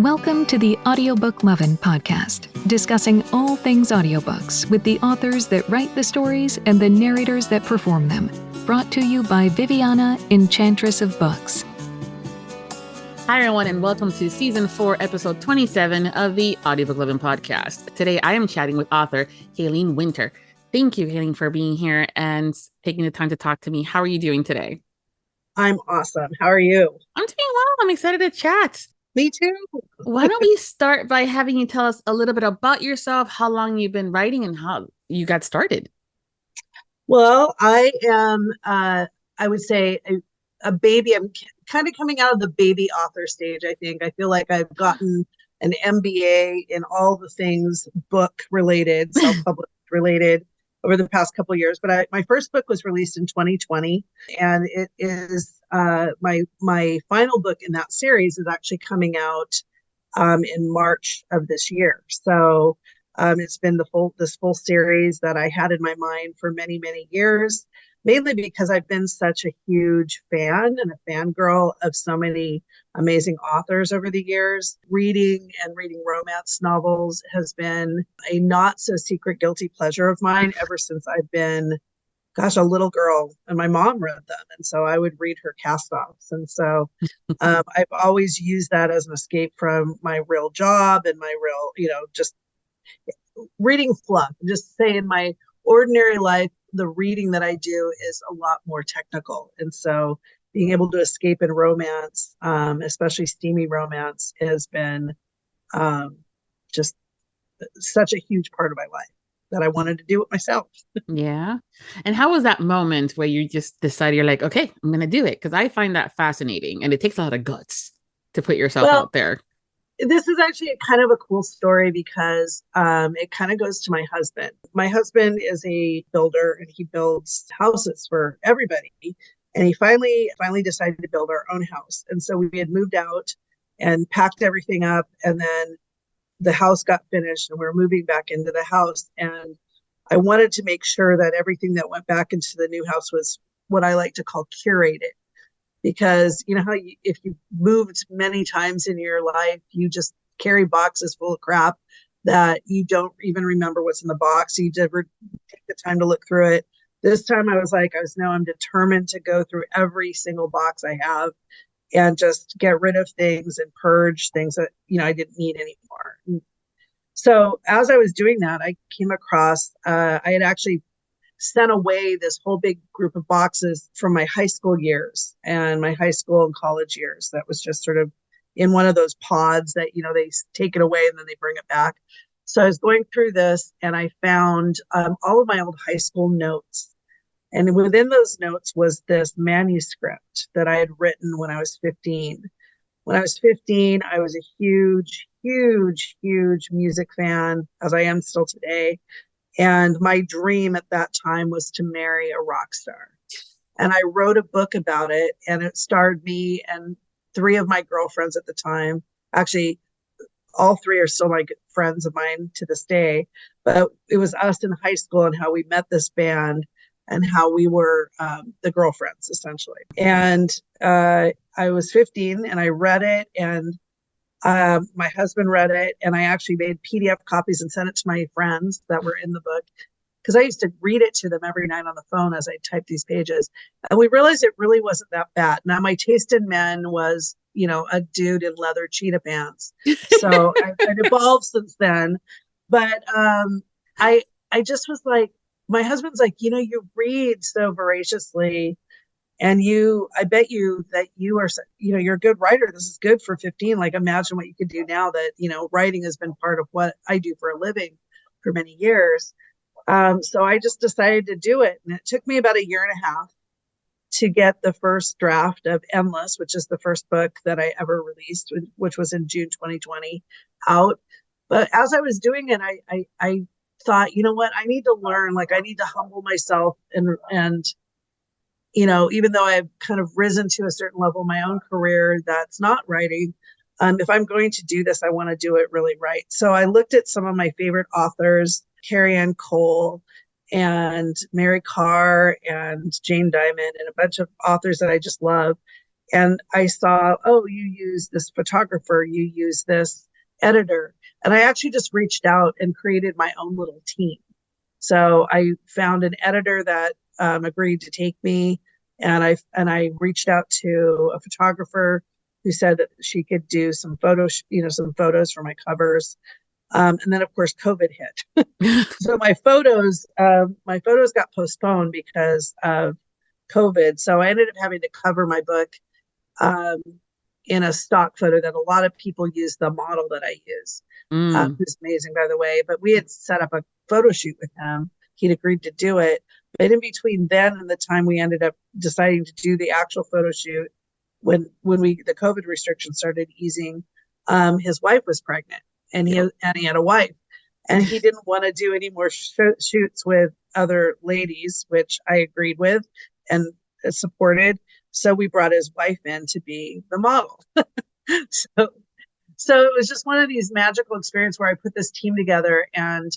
Welcome to the Audiobook Lovin Podcast, discussing all things audiobooks with the authors that write the stories and the narrators that perform them. Brought to you by Viviana, Enchantress of Books. Hi, everyone, and welcome to Season 4, Episode 27 of the Audiobook Lovin Podcast. Today, I am chatting with author Kaylene Winter. Thank you, Kaylene, for being here and taking the time to talk to me. How are you doing today? I'm awesome. How are you? I'm doing well. I'm excited to chat. Me too. Why don't we start by having you tell us a little bit about yourself, how long you've been writing, and how you got started? Well, I am, I would say, a baby. I'm kind of coming out of the baby author stage, I think. I feel like I've gotten an MBA in all the things book related, self-published related over the past couple of years. But my first book was released in 2020, and it is my final book in that series is actually coming out in March of this year. So it's been this full series that I had in my mind for many, many years, mainly because I've been such a huge fan and a fangirl of so many amazing authors over the years. Reading romance novels has been a not so secret guilty pleasure of mine ever since I've been, a little girl, and my mom read them. And so I would read her cast-offs. And so I've always used that as an escape from my real job and my real, just reading fluff. Just say in my ordinary life, the reading that I do is a lot more technical. And so being able to escape in romance, especially steamy romance, has been just such a huge part of my life that I wanted to do it myself. Yeah. And how was that moment where you just decided you're like, okay, I'm going to do it? Because I find that fascinating, and it takes a lot of guts to put yourself out there. This is actually kind of a cool story because it kind of goes to my husband. My husband is a builder, and he builds houses for everybody. And he finally decided to build our own house. And so we had moved out and packed everything up, and then the house got finished and we were moving back into the house. And I wanted to make sure that everything that went back into the new house was what I like to call curated. Because you know how if you moved many times in your life, you just carry boxes full of crap that you don't even remember what's in the box. You never take the time to look through it. This time I'm determined to go through every single box I have and just get rid of things and purge things that, I didn't need anymore. So as I was doing that, I came across, I had actually sent away this whole big group of boxes from my high school years and my high school and college years. That was just sort of in one of those pods that, they take it away and then they bring it back. So I was going through this and I found all of my old high school notes. And within those notes was this manuscript that I had written when I was 15. When I was 15, I was a huge, huge, huge music fan, as I am still today. And my dream at that time was to marry a rock star. And I wrote a book about it, and it starred me and 3 of my girlfriends at the time. Actually, all 3 are still my friends of mine to this day. But it was us in high school and how we met this band and how we were the girlfriends, essentially. And I was 15 and I read it, and my husband read it, and I actually made PDF copies and sent it to my friends that were in the book, because I used to read it to them every night on the phone as I typed these pages. And we realized it really wasn't that bad. Now, my taste in men was, a dude in leather cheetah pants. So I've evolved since then. But I just was like, my husband's like, you read so voraciously, and I bet you that you are, you're a good writer. This is good for 15. Like, imagine what you could do now that, writing has been part of what I do for a living for many years. So I just decided to do it. And it took me about a year and a half to get the first draft of Endless, which is the first book that I ever released, which was in June 2020, out. But as I was doing it, I thought, you know what, I need to learn, I need to humble myself and even though I've kind of risen to a certain level in my own career that's not writing, if I'm going to do this, I want to do it really right. So I looked at some of my favorite authors, Carrie Ann Cole and Mary Carr and Jane Diamond and a bunch of authors that I just love. And I saw, oh, you use this photographer, you use this editor. And I actually just reached out and created my own little team. So I found an editor that agreed to take me, and I reached out to a photographer who said that she could do some photos, some photos for my covers. And then of course COVID hit. So my photos got postponed because of COVID. So I ended up having to cover my book um, in a stock photo that a lot of people use, the model that I use, who's amazing, by the way. But we had set up a photo shoot with him. He'd agreed to do it. But in between then and the time we ended up deciding to do the actual photo shoot, when the COVID restrictions started easing, his wife was pregnant, and he had a wife, and he didn't want to do any more shoots with other ladies, which I agreed with and supported. So we brought his wife in to be the model. So it was just one of these magical experiences where I put this team together, and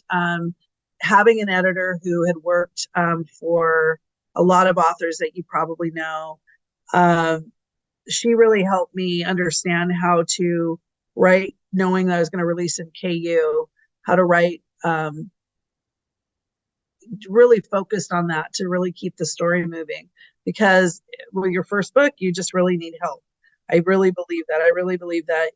having an editor who had worked for a lot of authors that you probably know, she really helped me understand how to write, knowing that I was going to release in KU, how to write, really focused on that to really keep the story moving. Because with your first book, you just really need help. I really believe that. I really believe that,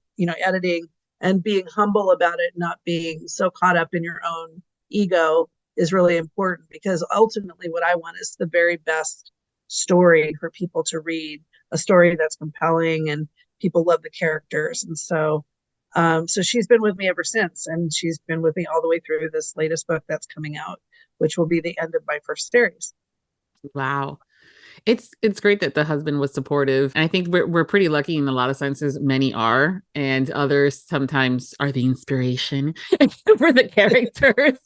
editing and being humble about it, not being so caught up in your own ego, is really important, because ultimately what I want is the very best story for people to read, a story that's compelling and people love the characters. And so she's been with me ever since, and she's been with me all the way through this latest book that's coming out, which will be the end of my first series. Wow. It's great that the husband was supportive. And I think we're pretty lucky in a lot of senses. Many are, and others sometimes are the inspiration for the characters.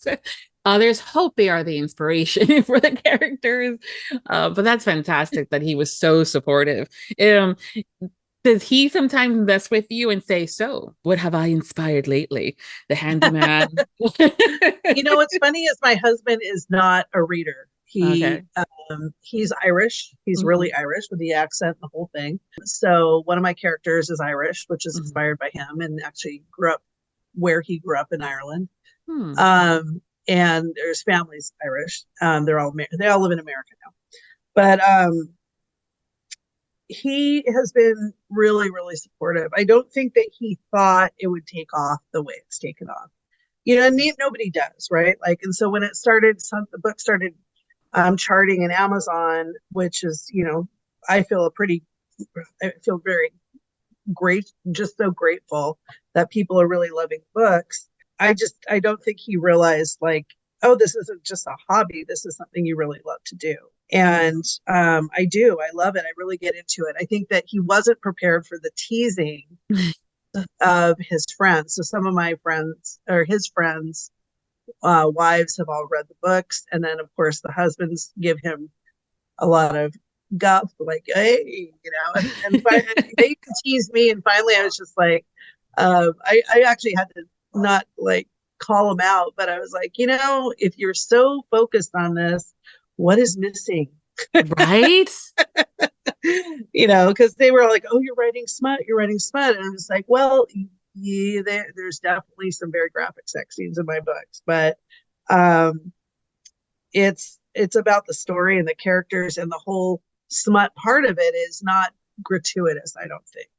Others hope they are the inspiration for the characters. But that's fantastic that he was so supportive. Does he sometimes mess with you and say, so what have I inspired lately? The handyman. What's funny is my husband is not a reader. Okay. He's Irish. He's really Irish with the accent and the whole thing. So one of my characters is Irish, which is inspired by him, and actually grew up where he grew up in Ireland. And his family's Irish. They all live in America now. But he has been really, really supportive. I don't think that he thought it would take off the way it's taken off. Nobody does, right? And so when it started, the book started charting in Amazon, which is, I feel very great, just so grateful that people are really loving books. I don't think he realized, oh, this isn't just a hobby. This is something you really love to do. And I love it. I really get into it. I think that he wasn't prepared for the teasing of his friends. So some of my friends, or his friends, wives, have all read the books. And then of course the husbands give him a lot of guff, hey, and they teased me. And finally I was just like, I actually had to not call him out, but I was like, if you're so focused on this, what is missing? Right. Because they were like, oh, you're writing smut. And I'm just like, well, yeah, there's definitely some very graphic sex scenes in my books, but it's about the story and the characters, and the whole smut part of it is not gratuitous, I don't think.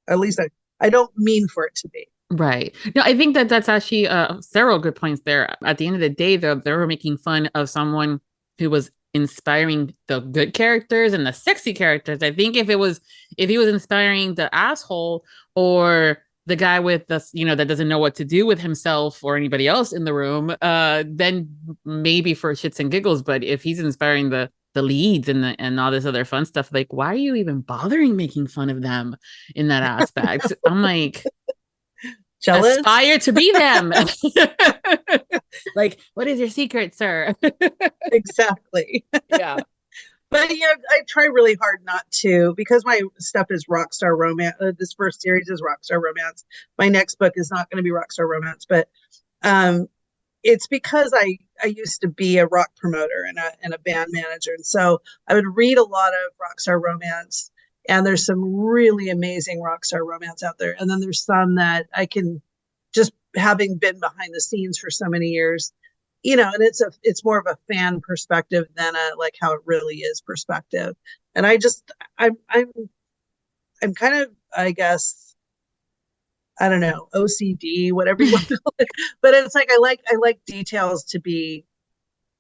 At least I don't mean for it to be. Right. No, I think that's actually several good points there. At the end of the day, though, they were making fun of someone who was inspiring the good characters and the sexy characters. I think if he was inspiring the asshole or the guy with the, that doesn't know what to do with himself or anybody else in the room, then maybe for shits and giggles. But if he's inspiring the leads and all this other fun stuff, why are you even bothering making fun of them in that aspect? I'm like, jealous? Aspire to be them. What is your secret, sir? Exactly. Yeah. But I try really hard not to, because my stuff is rockstar romance. This first series is rockstar romance. My next book is not going to be rockstar romance, but it's because I used to be a rock promoter and a band manager, and so I would read a lot of rockstar romance, And there's some really amazing rock star romance out there. And then there's some that I can, just having been behind the scenes for so many years, and it's more of a fan perspective than a like how it really is perspective. And I'm kind of, I guess, I don't know, OCD, whatever you want to call it. But it's like I like details to be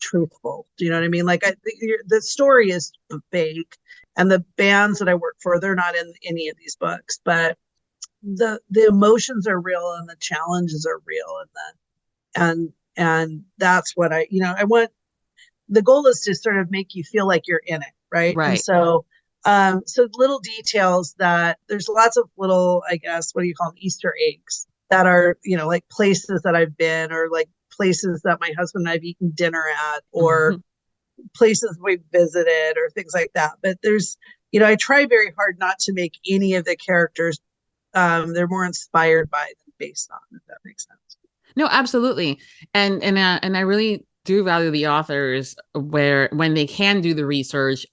truthful. Do you know what I mean? Like the story is fake, and the bands that I work for, they're not in any of these books, but the emotions are real and the challenges are real, and that's what I want. The goal is to sort of make you feel like you're in it, right? And so little details that there's lots of little, I guess, what do you call them, Easter eggs that are, like places that I've been, or like places that my husband and I've eaten dinner at, or places we've visited, or things like that. But there's, I try very hard not to make any of the characters, they're more inspired by than based on, if that makes sense. No, absolutely. And I really do value the authors when they can do the research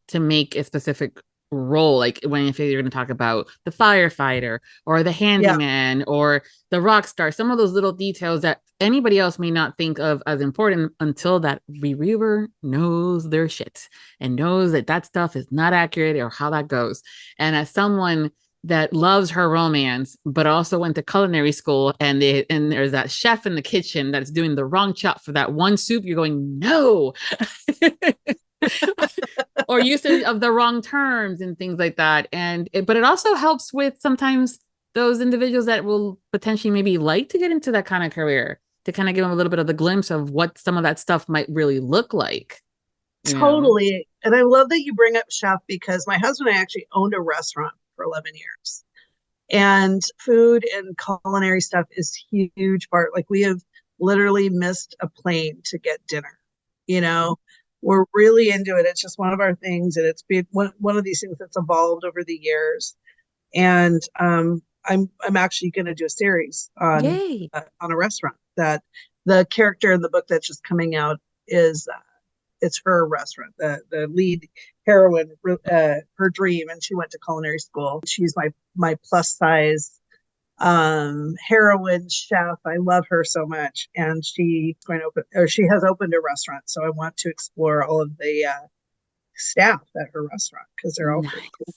to make a specific role. Like if you're going to talk about the firefighter or the handyman or the rock star, some of those little details that anybody else may not think of as important until that reviewer knows their shit and knows that stuff is not accurate or how that goes. And as someone that loves her romance, but also went to culinary school, and there's that chef in the kitchen that's doing the wrong chop for that one soup, you're going, no. Or usage of the wrong terms and things like that. But it also helps with sometimes those individuals that will potentially maybe like to get into that kind of career, to kind of give them a little bit of the glimpse of what some of that stuff might really look like. Totally. And I love that you bring up chef, because my husband and I actually owned a restaurant for 11 years. And food and culinary stuff is a huge part. Like, we have literally missed a plane to get dinner. We're really into it. It's just one of our things. And it's been one of these things that's evolved over the years. And I'm actually going to do a series on a restaurant, that the character in the book that's just coming out is it's her restaurant. The lead heroine, her dream, and she went to culinary school. She's my plus size heroine chef. I love her so much, and she has opened a restaurant. So I want to explore all of the staff at her restaurant, because they're all pretty cool.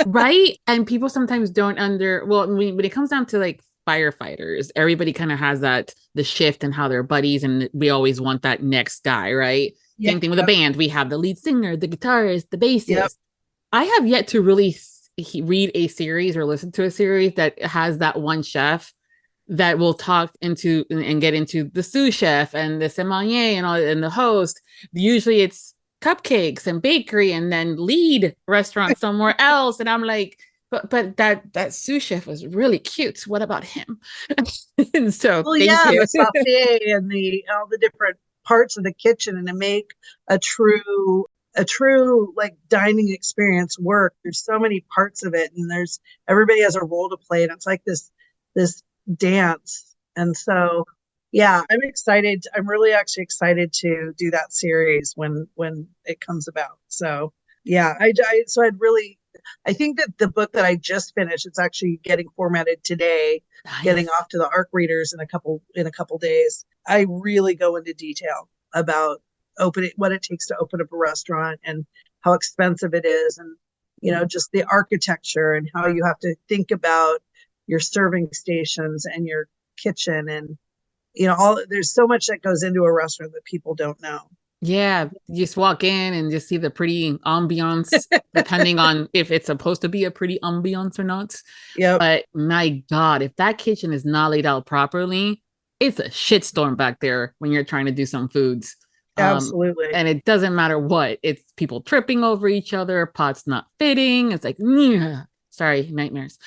Right. And people sometimes don't when it comes down to like firefighters, everybody kind of has the shift in how they're buddies, and we always want that next guy, right? Same thing with a band. We have the lead singer, the guitarist, the bassist. Yep. I have yet to really read a series or listen to a series that has that one chef that will talk into and get into the sous chef and the sommelier and the host. Usually it's cupcakes and bakery, and then lead restaurant somewhere else. And I'm like, but that sous chef was really cute. What about him? And so, thank you. The sauté and all the different parts of the kitchen, and to make a true like dining experience work. There's so many parts of it, and everybody has a role to play, and it's like this dance. And so, yeah, I'm excited. I'm really actually excited to do that series when it comes about. So yeah, I think that the book that I just finished, it's actually getting formatted today, getting off to the ARC readers in a couple days. I really go into detail about what it takes to open up a restaurant, and how expensive it is, and just the architecture, and how you have to think about your serving stations and your kitchen, and there's so much that goes into a restaurant that people don't know. Yeah, you just walk in and just see the pretty ambiance, depending on if it's supposed to be a pretty ambiance or not. Yeah. But my God, if that kitchen is not laid out properly, it's a shitstorm back there when you're trying to do some foods. Absolutely. And it doesn't matter what. It's people tripping over each other, pots not fitting. It's like, sorry, nightmares.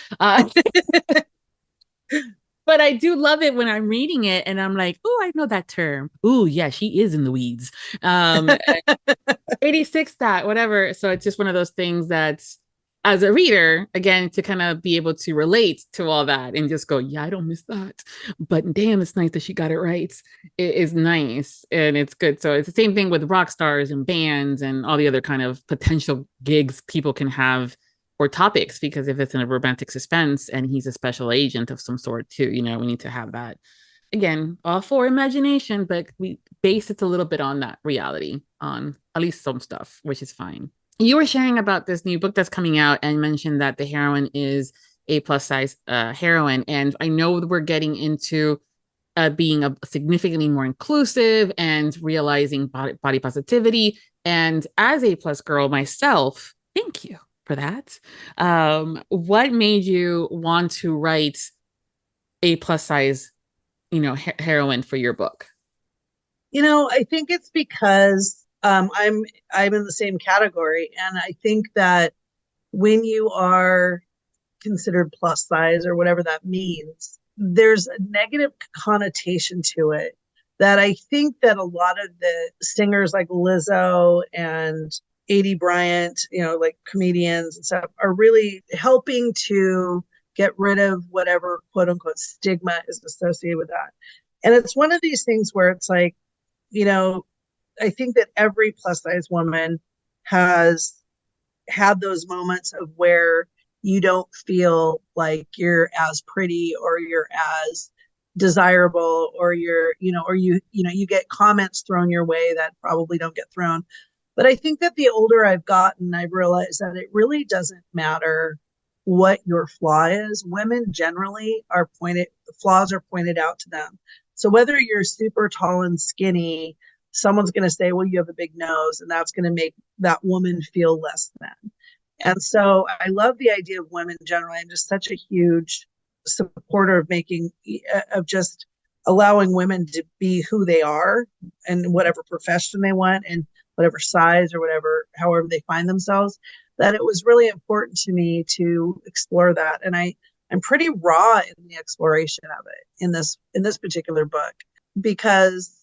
But I do love it when I'm reading it and I'm like, oh, I know that term. Oh, yeah, she is in the weeds. 86 that, whatever. So it's just one of those things that's as a reader, again, to kind of be able to relate to all that and just go, yeah, I don't miss that. But damn, it's nice that she got it right. It is nice and it's good. So it's the same thing with rock stars and bands and all the other kind of potential gigs people can have or topics, because if it's in a romantic suspense and he's a special agent of some sort too, we need to have that. Again, all for imagination, but we base it a little bit on that reality, on at least some stuff, which is fine. You were sharing about this new book that's coming out and mentioned that the heroine is a plus size heroine. And I know we're getting into being a significantly more inclusive and realizing body positivity. And as a plus girl myself, thank you for that. What made you want to write a plus size, heroine for your book? I think it's because I'm in the same category, and I think that when you are considered plus size or whatever that means, there's a negative connotation to it that I think that a lot of the singers like Lizzo and A.D. Bryant, like comedians and stuff, are really helping to get rid of whatever quote unquote stigma is associated with that. And it's one of these things where it's like, I think that every plus size woman has had those moments of where you don't feel like you're as pretty or you're as desirable, or you get comments thrown your way that probably don't get thrown. But I think that the older I've gotten, I've realized that it really doesn't matter what your flaw is. Women generally flaws are pointed out to them. So whether you're super tall and skinny, someone's going to say, well, you have a big nose, and that's going to make that woman feel less than. And so I love the idea of women generally. I'm just such a huge supporter of just allowing women to be who they are and whatever profession they want and whatever size or however they find themselves, that it was really important to me to explore that. And I'm pretty raw in the exploration of it in this particular book, because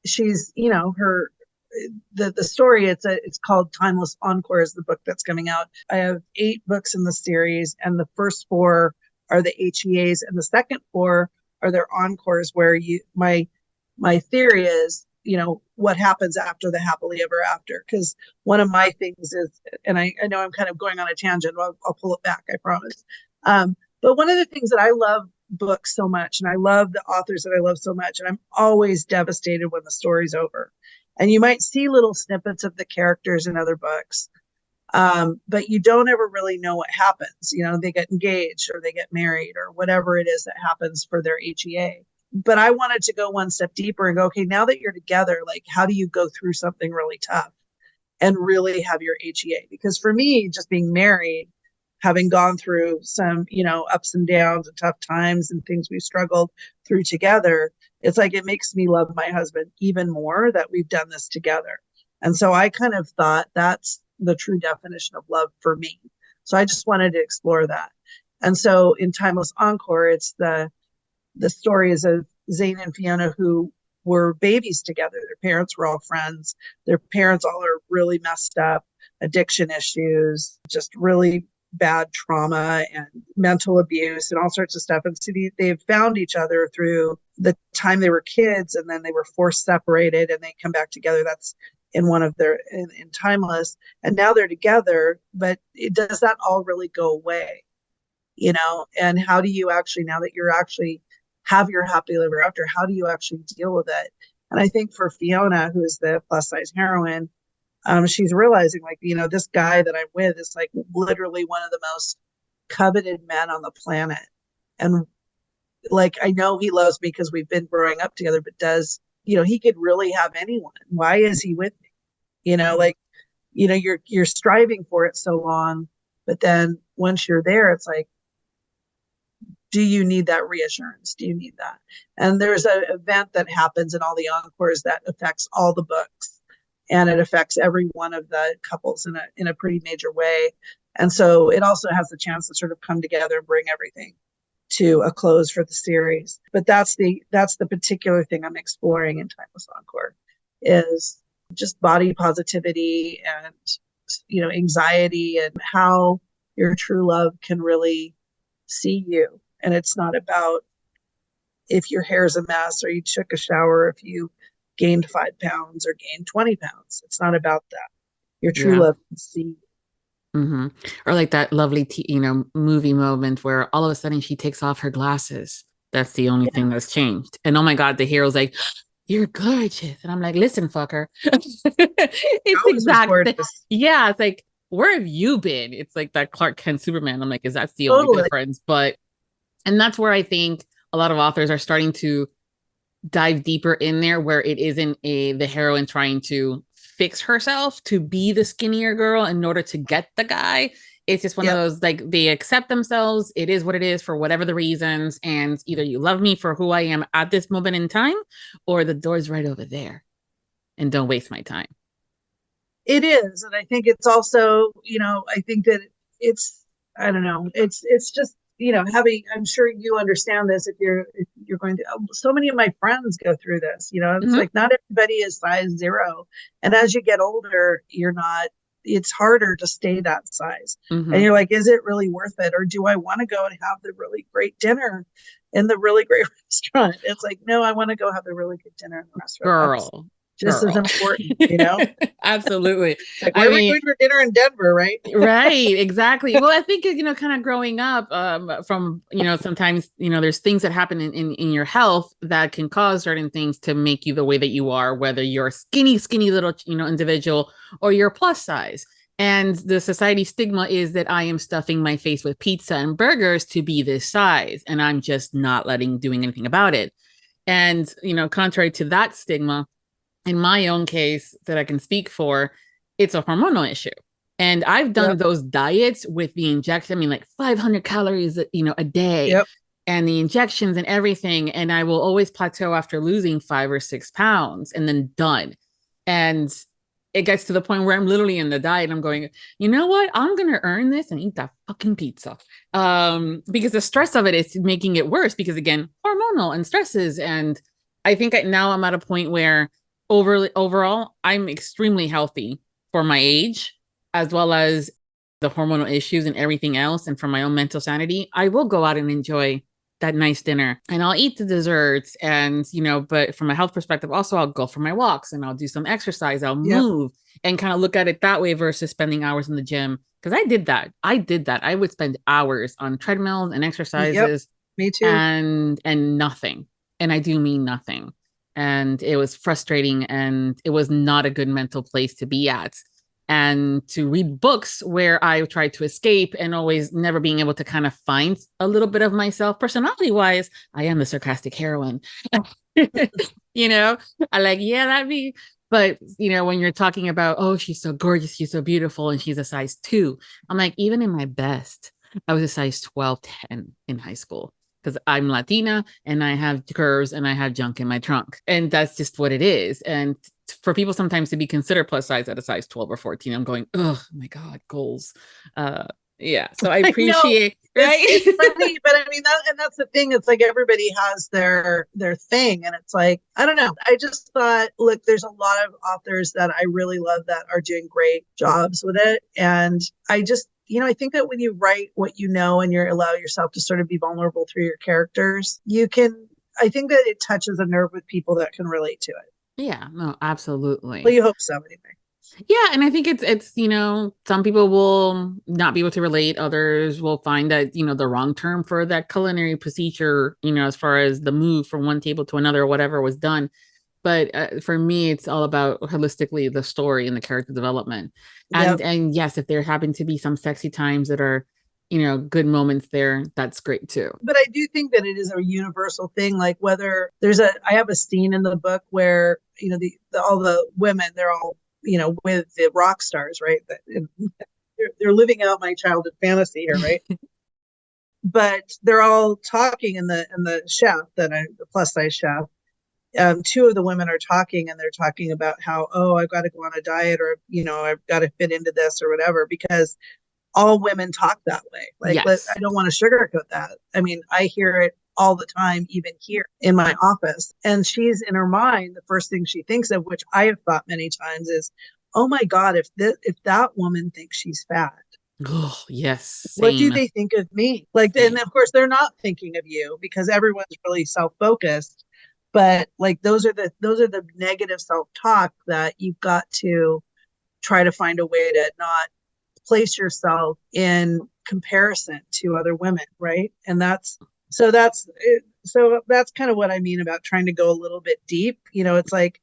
she's, the story, it's called Timeless Encore is the book that's coming out. I have 8 books in the series, and the first 4 are the HEAs, and the second 4 are their encores, where my theory is, what happens after the happily ever after. Because one of my things is, and I know I'm kind of going on a tangent, I'll pull it back, I promise. But one of the things that I love books so much, and I love the authors that I love so much, and I'm always devastated when the story's over. And you might see little snippets of the characters in other books, but you don't ever really know what happens. They get engaged or they get married or whatever it is that happens for their HEA. But I wanted to go one step deeper and go, okay, now that you're together, like, how do you go through something really tough and really have your HEA? Because for me, just being married, having gone through some, ups and downs and tough times and things we struggled through together, it's like it makes me love my husband even more that we've done this together. And so I kind of thought that's the true definition of love for me. So I just wanted to explore that. And so in Timeless Encore, it's the story is of Zane and Fiona, who were babies together. Their parents were all friends. Their parents all are really messed up, addiction issues, just really bad trauma and mental abuse and all sorts of stuff. And so they've found each other through the time they were kids, and then they were forced separated and they come back together. That's in one of their in Timeless. And now they're together, but does that all really go away? And how do you actually, now that you're actually have your happy ever after, how do you actually deal with it? And I think for Fiona, who is the plus size heroine, she's realizing, like, this guy that I'm with is like literally one of the most coveted men on the planet. And like, I know he loves me because we've been growing up together, but he could really have anyone. Why is he with me? You're striving for it so long, but then once you're there, it's like, do you need that reassurance? Do you need that? And there's an event that happens in all the encores that affects all the books. And it affects every one of the couples in a pretty major way. And so it also has the chance to sort of come together and bring everything to a close for the series. But that's the particular thing I'm exploring in Timeless Encore, is just body positivity and, anxiety, and how your true love can really see you. And it's not about if your hair's a mess or you took a shower, if you gained 5 pounds or gained 20 pounds. It's not about that. Your true Yeah. love can see you. Mm-hmm. Or like that lovely, movie moment where all of a sudden she takes off her glasses. That's the only thing that's changed. And oh my God, the hero's like, you're gorgeous. And I'm like, listen, fucker. It's exact. Yeah. It's like, where have you been? It's like that Clark Kent Superman. I'm like, is that's the only difference? And that's where I think a lot of authors are starting to dive deeper in there, where it isn't the heroine trying to fix herself to be the skinnier girl in order to get the guy. It's just one of those, like, they accept themselves. It is what it is for whatever the reasons. And either you love me for who I am at this moment in time, or the door's right over there and don't waste my time. It is. And I think it's also, I think that I don't know, it's just, I'm sure you understand this if you're going to, so many of my friends go through this, it's like not everybody is size 0. And as you get older, it's harder to stay that size. And you're like, is it really worth it? Or do I want to go and have the really great dinner in the really great restaurant? It's like, no, I want to go have the really good dinner in the restaurant. Just as important, Absolutely. Like, where are we going for dinner in Denver, right? Right, exactly. Well, I think, kind of growing up from, sometimes, there's things that happen in your health that can cause certain things to make you the way that you are, whether you're a skinny little, individual, or you're plus size. And the society stigma is that I am stuffing my face with pizza and burgers to be this size, and I'm just not doing anything about it. And, contrary to that stigma, in my own case that I can speak for, it's a hormonal issue. And I've done those diets with the injection, like 500 calories, a day, and the injections and everything. And I will always plateau after losing 5 or 6 pounds and then done. And it gets to the point where I'm literally in the diet. I'm going, you know what? I'm going to earn this and eat that fucking pizza. Because the stress of it is making it worse because, again, hormonal and stresses. And I think now I'm at a point where overall, I'm extremely healthy for my age, as well as the hormonal issues and everything else. And for my own mental sanity, I will go out and enjoy that nice dinner and I'll eat the desserts and, but from a health perspective, also I'll go for my walks and I'll do some exercise. I'll move and kind of look at it that way versus spending hours in the gym. Cause I did that. I would spend hours on treadmills and exercises. Me too. And nothing. And I do mean nothing. And it was frustrating and it was not a good mental place to be at. And to read books where I tried to escape and always never being able to kind of find a little bit of myself personality wise, I am the sarcastic heroine. I like, that'd be, but when you're talking about, oh, she's so gorgeous, she's so beautiful, and she's a size 2. I'm like, even in my best, I was a size 12, 10 in high school. Because I'm Latina and I have curves and I have junk in my trunk. And that's just what it is. And for people sometimes to be considered plus size at a size 12 or 14, I'm going, oh my God, goals. So I appreciate, right? It's funny, but I mean, that's the thing. It's like everybody has their thing. And it's like, I don't know. I just thought, look, there's a lot of authors that I really love that are doing great jobs with it. And I just, I think that when you write what you know and you allow yourself to sort of be vulnerable through your characters, I think that it touches a nerve with people that can relate to it. Yeah, no, absolutely. Well, you hope so anyway. Yeah, and I think it's some people will not be able to relate. Others will find that, the wrong term for that culinary procedure, as far as the move from one table to another or whatever was done. But for me, it's all about holistically the story and the character development. And yes, if there happen to be some sexy times that are, good moments there, that's great too. But I do think that it is a universal thing. Like whether I have a scene in the book where, all the women, they're all, with the rock stars, right? They're living out my childhood fantasy here, right? But they're all talking in the chef, the plus size chef. 2 of the women are talking and they're talking about how, I've got to go on a diet or, I've got to fit into this or whatever, because all women talk that way. Like, yes. I don't want to sugarcoat that. I mean, I hear it all the time, even here in my office. And she's in her mind, the first thing she thinks of, which I have thought many times, is, oh my God, if that woman thinks she's fat, Oh, yes, What do same. they think of me? Like, and of course they're not thinking of you because everyone's really self-focused. But like those are the negative self-talk that you've got to try to find a way to not place yourself in comparison to other women, right? And that's kind of what I mean about trying to go a little bit deep. It's like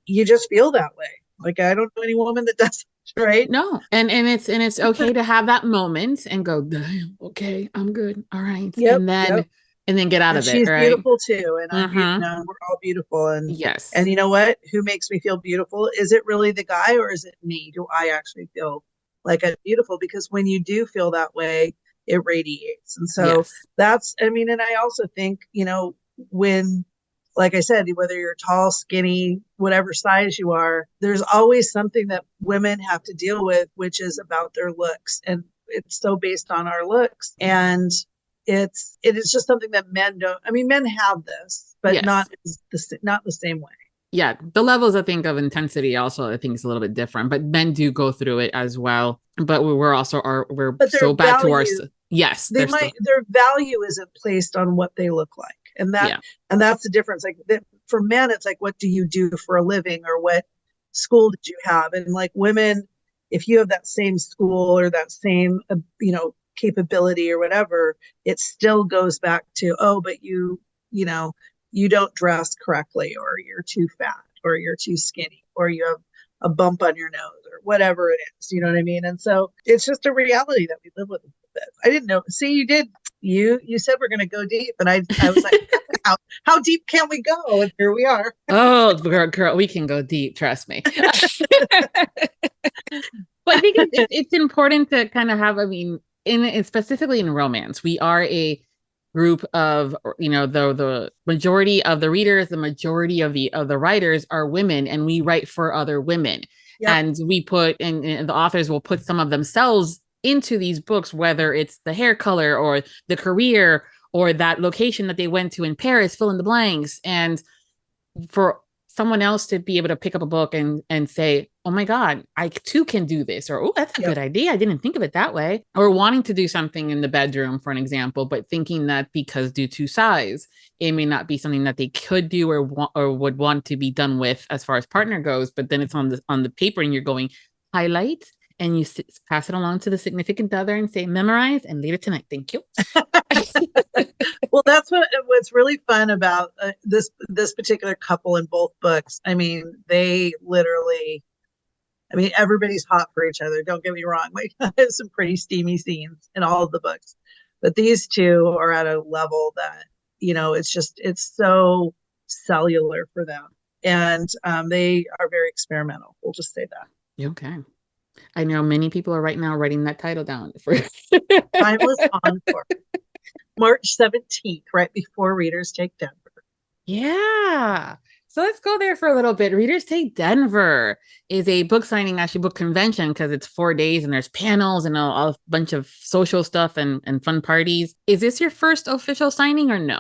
you just feel that way. Like I don't know any woman that does, right? No, and it's okay to have that moment and go, "Damn, okay, I'm good. All right." Yep, yep. And then get out And of it, she's right? beautiful too, and I'm Mm-hmm. we're all beautiful, and Yes. you know what? Who makes me feel beautiful? Is it really the guy or is it me? Do I actually feel like I'm beautiful? Because when you do feel that way, it radiates. And so Yes. and I also think, when, like I said, whether you're tall, skinny, whatever size you are, there's always something that women have to deal with, which is about their looks. And it's so based on our looks. And it is just something that men don't. I mean, men have this, but Yes. not the same way. Yeah. The levels, I think, of intensity also, I think, is a little bit different, but men do go through it as well. But we're But their so bad to our, value, yes, there's still, their value isn't placed on what they look like, and yeah. that's the difference. Like for men, it's like, what do you do for a living, or what school did you have? And like women, if you have that same school or that same capability or whatever, it still goes back to, oh, but you know you don't dress correctly, or you're too fat, or you're too skinny, or you have a bump on your nose, or whatever it is. You know what I mean? And so it's just a reality that we live with. I didn't know. See, you did. You said we're going to go deep, and I was like, how deep can we go? And here we are. Oh, girl, we can go deep, trust me. But I think it's important to kind of have, I mean, specifically in romance, we are a group of, the majority of the readers, the majority of the writers are women, and we write for other women. Yep. And we put, and the authors will put some of themselves into these books, whether it's the hair color or the career or that location that they went to in Paris, fill in the blanks. And for someone else to be able to pick up a book and say, oh my God, I too can do this, or, oh, that's a good idea, I didn't think of it that way, or wanting to do something in the bedroom, for an example, but thinking that because due to size, it may not be something that they could do or would want to be done with as far as partner goes. But then it's on the paper and you're going, highlight, and you pass it along to the significant other and say, memorize, and later tonight, thank you. Well, that's what's really fun about this particular couple in both books. I mean, they literally, everybody's hot for each other. Don't get me wrong. Like, there's some pretty steamy scenes in all of the books, but these two are at a level that, it's so cellular for them. And they are very experimental. We'll just say that. Okay. I know many people are right now writing that title down for Timeless Encore. March 17th, right before Readers Take Denver. Yeah. So let's go there for a little bit. Readers Take Denver is a book signing, actually book convention, because it's 4 days and there's panels and a bunch of social stuff and fun parties. Is this your first official signing or no?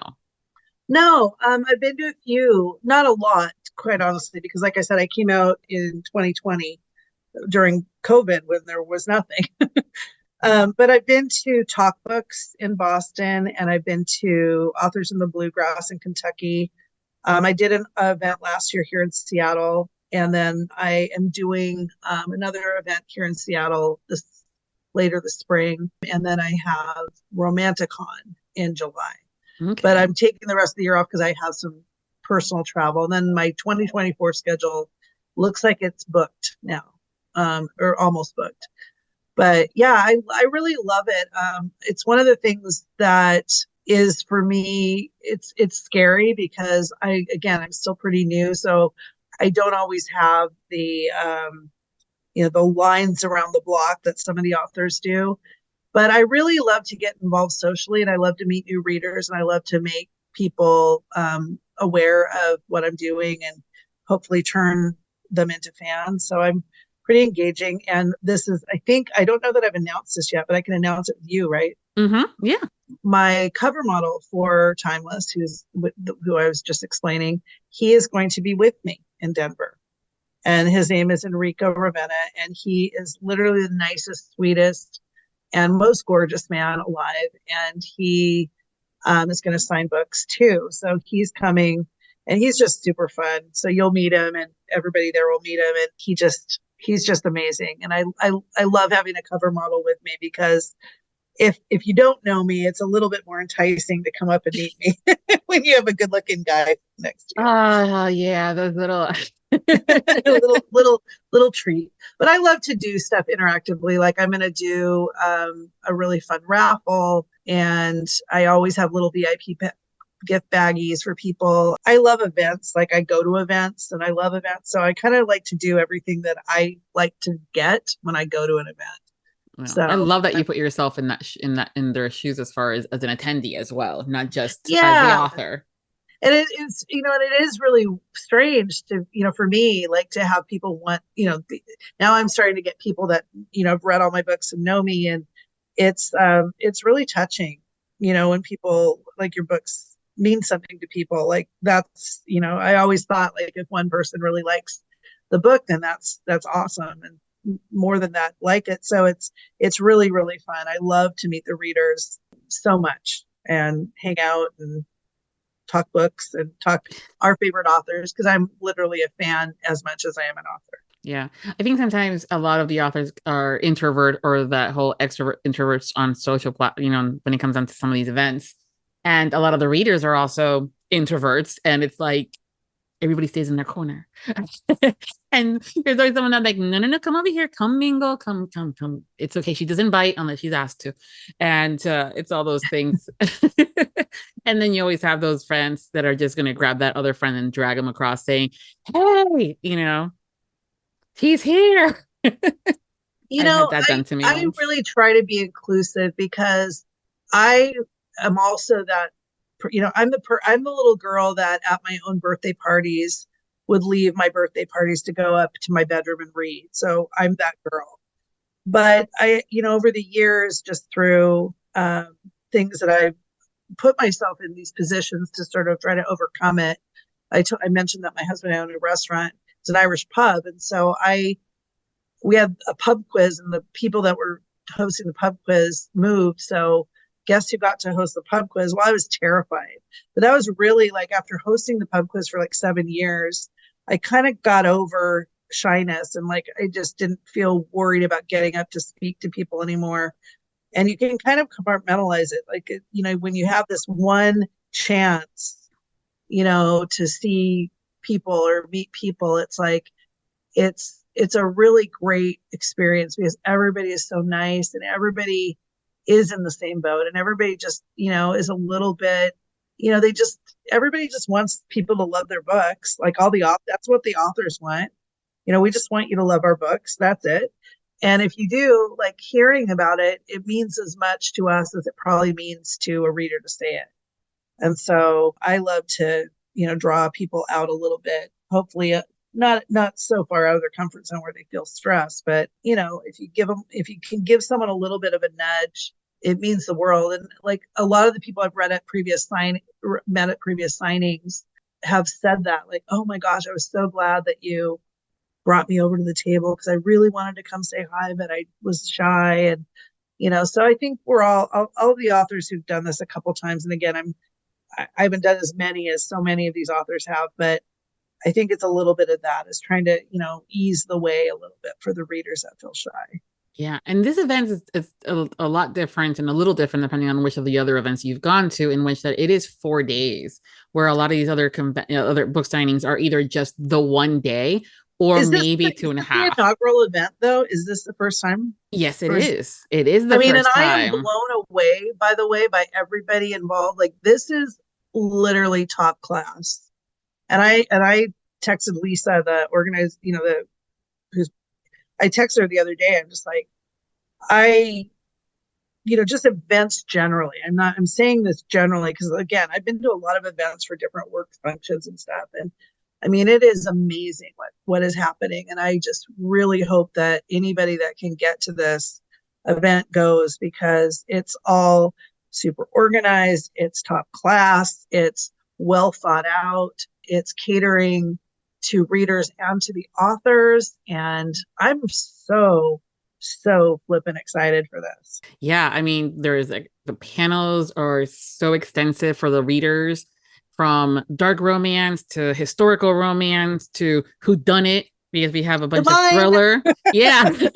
No, I've been to a few, not a lot, quite honestly, because like I said, I came out in 2020 during COVID when there was nothing. But I've been to Talk Books in Boston, and I've been to Authors in the Bluegrass in Kentucky. I did an event last year here in Seattle, and then I am doing another event here in Seattle later this spring, and then I have Romanticon in July. Okay. But I'm taking the rest of the year off because I have some personal travel. And then my 2024 schedule looks like it's booked now, or almost booked. But yeah, I really love it. It's one of the things that is, for me, it's scary because I'm still pretty new, so I don't always have the the lines around the block that some of the authors do. But I really love to get involved socially, and I love to meet new readers, and I love to make people aware of what I'm doing and hopefully turn them into fans. So I'm pretty engaging. And this is, I don't know that I've announced this yet, but I can announce it with you, right? Mm-hmm. Yeah. My cover model for Timeless, who I was just explaining, he is going to be with me in Denver. and his name is Enrico Ravenna, and he is literally the nicest, sweetest, and most gorgeous man alive. And he is going to sign books too. So he's coming, and he's just super fun. So you'll meet him, and everybody there will meet him, and he's just amazing. And I love having a cover model with me, because if you don't know me, it's a little bit more enticing to come up and meet me when you have a good looking guy next to you. Oh yeah, those little little treat. But I love to do stuff interactively. Like I'm going to do a really fun raffle, and I always have little VIP gift baggies for people. I love events. Like I go to events and I love events. So I kind of like to do everything that I like to get when I go to an event. Well, So I love that you put yourself in in their shoes as far as an attendee as well, not just as the yeah. author. And it is, and it is really strange to, for me, like to have people want, now I'm starting to get people that, have read all my books and know me. And it's really touching, when people like your books mean something to people. Like that's, I always thought like if one person really likes the book, then that's awesome. And more than that, like it. So it's really, really fun. I love to meet the readers so much and hang out and talk books and talk our favorite authors, because I'm literally a fan as much as I am an author. Yeah. I think sometimes a lot of the authors are introvert, or that whole extrovert introverts on social when it comes down to some of these events. And a lot of the readers are also introverts, and it's like everybody stays in their corner. And there's always someone that's like, no, come over here, come mingle, come. It's okay. She doesn't bite unless she's asked to. And it's all those things. And then you always have those friends that are just going to grab that other friend and drag them across saying, hey, he's here. Had that done to me I really try to be inclusive, because I am also that, I'm the little girl that at my own birthday parties would leave my birthday parties to go up to my bedroom and read. So I'm that girl. But I, over the years, just through things that I've put myself in these positions to sort of try to overcome it. I mentioned that my husband owned a restaurant. It's an Irish pub. And so we had a pub quiz, and the people that were hosting the pub quiz moved. So guess who got to host the pub quiz? Well, I was terrified. But that was really like after hosting the pub quiz for like 7 years, I kind of got over shyness, and like I just didn't feel worried about getting up to speak to people anymore. And you can kind of compartmentalize it. Like, when you have this one chance, to see people or meet people, it's like, it's a really great experience, because everybody is so nice, and everybody is in the same boat, and everybody just, is a little bit, everybody just wants people to love their books. Like that's what the authors want. We just want you to love our books. That's it. And if you do, like, hearing about it, it means as much to us as it probably means to a reader to say it. And so I love to, draw people out a little bit, hopefully not so far out of their comfort zone where they feel stressed, but if you can give someone a little bit of a nudge, it means the world. And like a lot of the people I've met at previous signings have said that, like, oh my gosh, I was so glad that you brought me over to the table, because I really wanted to come say hi, but I was shy. And, so I think we're all of the authors who've done this a couple times. And again, I haven't done as many as so many of these authors have, but I think it's a little bit of that, is trying to, ease the way a little bit for the readers that feel shy. Yeah. And this event is a lot different, and a little different depending on which of the other events you've gone to, in which that it is 4 days, where a lot of these other other book signings are either just the one day, or maybe 2.5. The inaugural event, though, is this the first time? Yes, it is. It is the first time. I am blown away, by the way, by everybody involved. Like, this is literally top class. And I texted Lisa, the organized, I texted her the other day. I'm just like, just events generally. I'm saying this generally because, again, I've been to a lot of events for different work functions and stuff. And it is amazing what is happening. And I just really hope that anybody that can get to this event goes, because it's all super organized. It's top class. It's well thought out. It's catering to readers and to the authors. And I'm so flippin' excited for this. Yeah, I mean, there's like the panels are so extensive for the readers, from dark romance to historical romance to whodunit, because we have a bunch of thriller. Yeah. From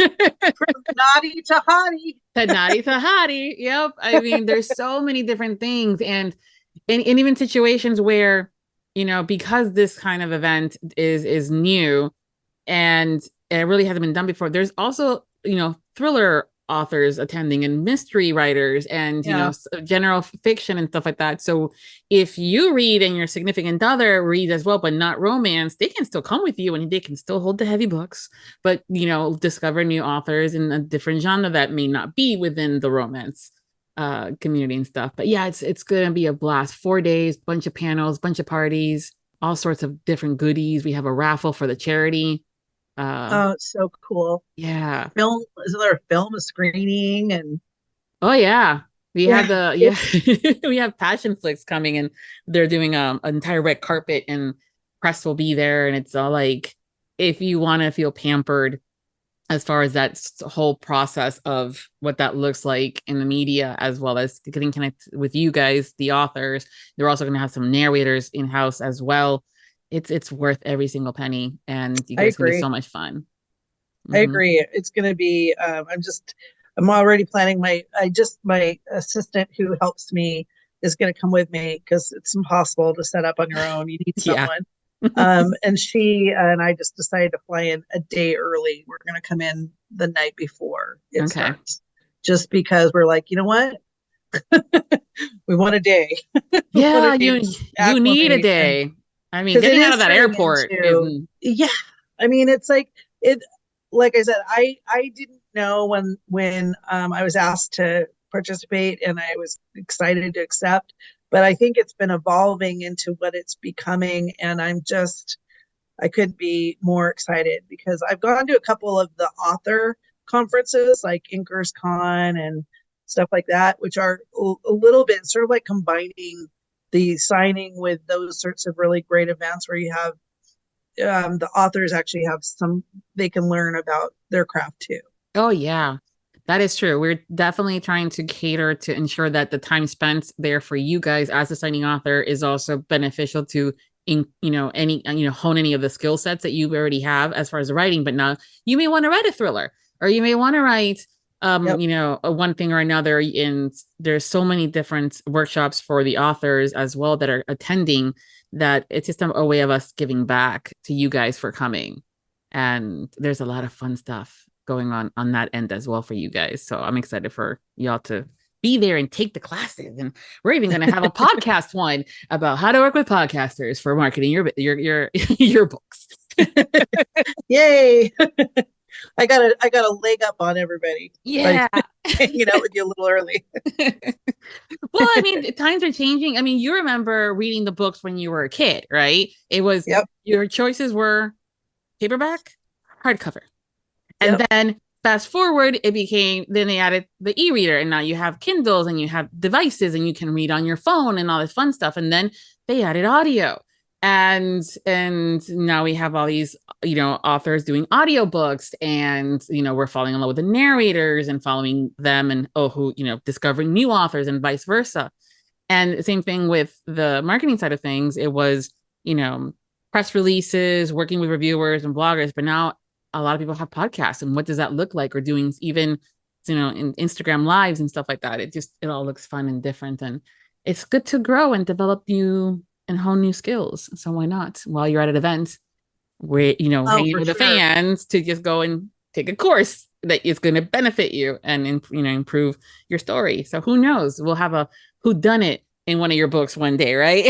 naughty to hottie. To naughty to hottie. Yep. I mean, there's so many different things. And even situations where, because this kind of event is new and it really hasn't been done before, there's also, thriller authors attending and mystery writers and general fiction and stuff like that. So if you read and your significant other reads as well, but not romance, they can still come with you and they can still hold the heavy books, but discover new authors in a different genre that may not be within the romance community and stuff. But yeah, it's gonna be a blast. 4 days, bunch of panels, bunch of parties, all sorts of different goodies. We have a raffle for the charity. Oh, it's so cool. Yeah. Isn't there a film, a screening? And oh yeah, we have we have Passion Flicks coming, and they're doing an entire red carpet, and press will be there, and it's all like, if you want to feel pampered as far as that whole process of what that looks like in the media, as well as getting connected with you guys, the authors. They're also going to have some narrators in-house as well. It's worth every single penny, and you guys can be so much fun. I agree. It's going to be, I'm already planning my assistant who helps me is going to come with me, because it's impossible to set up on your own. You need someone. And she and I just decided to fly in a day early. We're going to come in the night before it starts, just because we're like, you know what? We want a day. Yeah, you need a day. I mean, getting out of that airport yeah. I mean, it's like like I said, I didn't know when I was asked to participate, and I was excited to accept, but I think it's been evolving into what it's becoming, and I couldn't be more excited, because I've gone to a couple of the author conferences like Inkers Con and stuff like that, which are a little bit sort of like combining the signing with those sorts of really great events where you have the authors actually have they can learn about their craft too. Oh yeah, that is true. We're definitely trying to cater to ensure that the time spent there for you guys as a signing author is also beneficial to hone any of the skill sets that you already have as far as writing. But now you may want to write a thriller, or you may want to write one thing or another. And there's so many different workshops for the authors as well that are attending, that it's just a way of us giving back to you guys for coming. And there's a lot of fun stuff going on that end as well for you guys. So I'm excited for y'all to be there and take the classes. And we're even going to have a podcast one about how to work with podcasters for marketing your books. Yay. I got a leg up on everybody. Yeah. Hanging out with you a little early. Well, I mean, times are changing. I mean, you remember reading the books when you were a kid, right? It was your choices were paperback, hardcover. And then fast forward, then they added the e-reader, and now you have Kindles and you have devices and you can read on your phone and all this fun stuff. And then they added audio. And now we have all these, authors doing audiobooks, and, we're falling in love with the narrators and following them, and, discovering new authors and vice versa. And the same thing with the marketing side of things. It was, press releases, working with reviewers and bloggers, but now a lot of people have podcasts, and what does that look like? Or doing even, in Instagram lives and stuff like that. It all looks fun and different, and it's good to grow and develop new and hone new skills. So why not, while you're at an event where, hanging with the fans, to just go and take a course that is going to benefit you and, improve your story. So who knows? We'll have a whodunit in one of your books one day, right?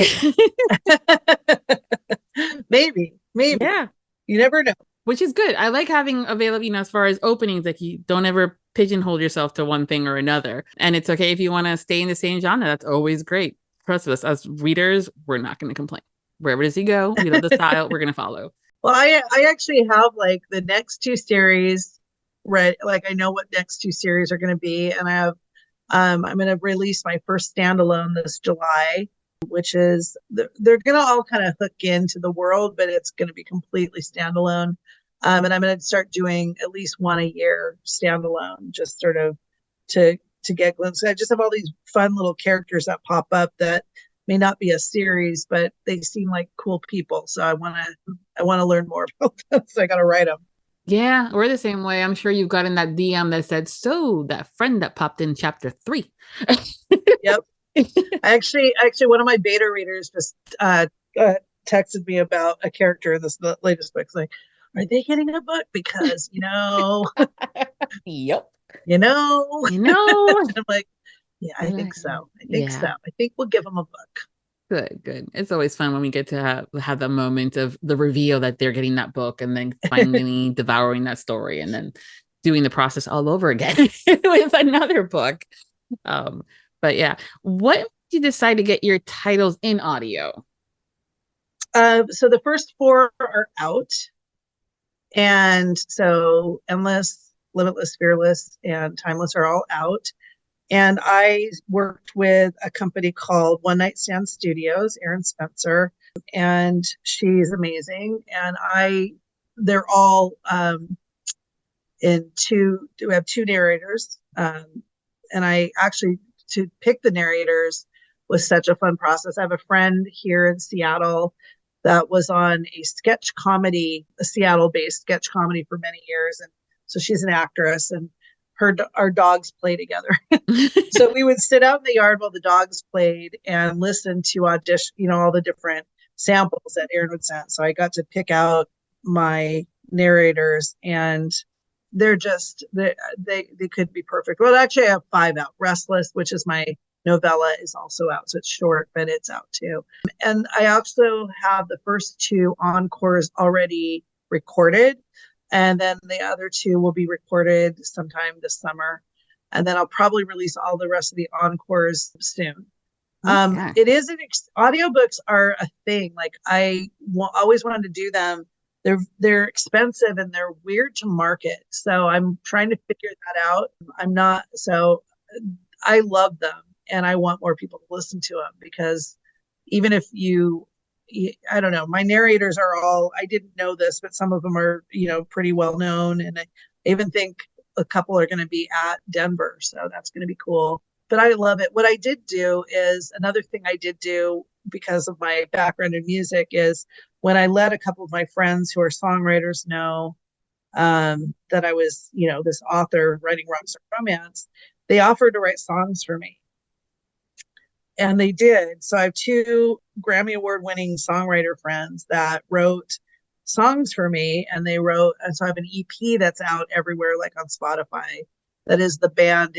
Maybe. Yeah. You never know. Which is good. I like having available, as far as openings, like you don't ever pigeonhole yourself to one thing or another. And it's okay if you want to stay in the same genre. That's always great. Trust us, as readers, we're not going to complain. Wherever does he go, we love the style, we're going to follow. Well, I actually have like the next two series read. Like, I know what next two series are going to be, and I have I'm going to release my first standalone this July, which is they're going to all kind of hook into the world, but it's going to be completely standalone. And I'm going to start doing at least one a year standalone, just sort of to get glimpses. I just have all these fun little characters that pop up that may not be a series, but they seem like cool people. So I want to learn more about them. So I got to write them. Yeah, we're the same way. I'm sure you've gotten that DM that said, "So that friend that popped in chapter 3." Yep. Actually, one of my beta readers just texted me about a character in this latest book. It's like, are they getting a book? Because Yep. I'm like, yeah, I think so. I think we'll give them a book. Good. It's always fun when we get to have the moment of the reveal that they're getting that book and then finally devouring that story and then doing the process all over again with another book. But yeah, what did you decide to get your titles in audio? So the first 4 are out. And so Endless, Limitless, Fearless, and Timeless are all out. And I worked with a company called One Night Stand Studios, Erin Spencer, and she's amazing. And they're all we have 2 narrators. And I actually, to pick the narrators was such a fun process. I have a friend here in Seattle that was on a Seattle-based sketch comedy for many years. And so she's an actress, and our dogs play together. So we would sit out in the yard while the dogs played and listen to audition, all the different samples that Erin would send. So I got to pick out my narrators, and they're just, they could be perfect. Well, actually I have 5 out. Restless, which is my novella, is also out. So it's short, but it's out too. And I also have the first 2 encores already recorded. And then the other 2 will be recorded sometime this summer. And then I'll probably release all the rest of the encores soon. Okay. Audiobooks are a thing. Like I always wanted to do them. They're expensive and they're weird to market. So I'm trying to figure that out. I love them and I want more people to listen to them, because even if I don't know, my narrators are all, I didn't know this, but some of them are, pretty well known. And I even think a couple are going to be at Denver. So that's going to be cool. But I love it. What I did do is, another thing I did do because of my background in music, is when I let a couple of my friends who are songwriters know that I was, this author writing rockstar romance, they offered to write songs for me. And they did. So I have 2 Grammy Award winning songwriter friends that wrote songs for me. And so I have an EP that's out everywhere, like on Spotify, that is the band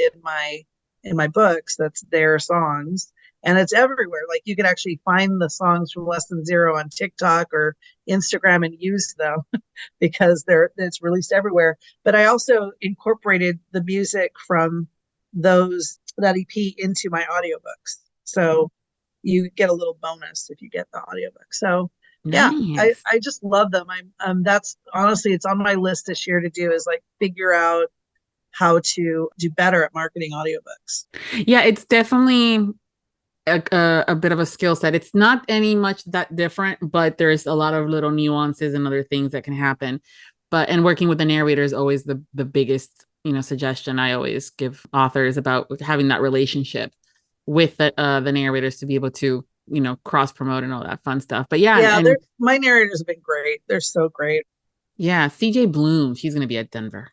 in my books. That's their songs. And it's everywhere. Like you can actually find the songs from Less Than Zero on TikTok or Instagram and use them because it's released everywhere. But I also incorporated the music from that EP into my audiobooks. So you get a little bonus if you get the audiobook. So nice. Yeah, I just love them. That's honestly, it's on my list this year to do, is like figure out how to do better at marketing audiobooks. Yeah, it's definitely a bit of a skill set. It's not any much that different, but there's a lot of little nuances and other things that can happen. And working with the narrator is always the biggest, suggestion I always give authors about having that relationship with the narrators to be able to, cross promote and all that fun stuff. But yeah, my narrators have been great. They're so great. Yeah, CJ Bloom, she's going to be at Denver.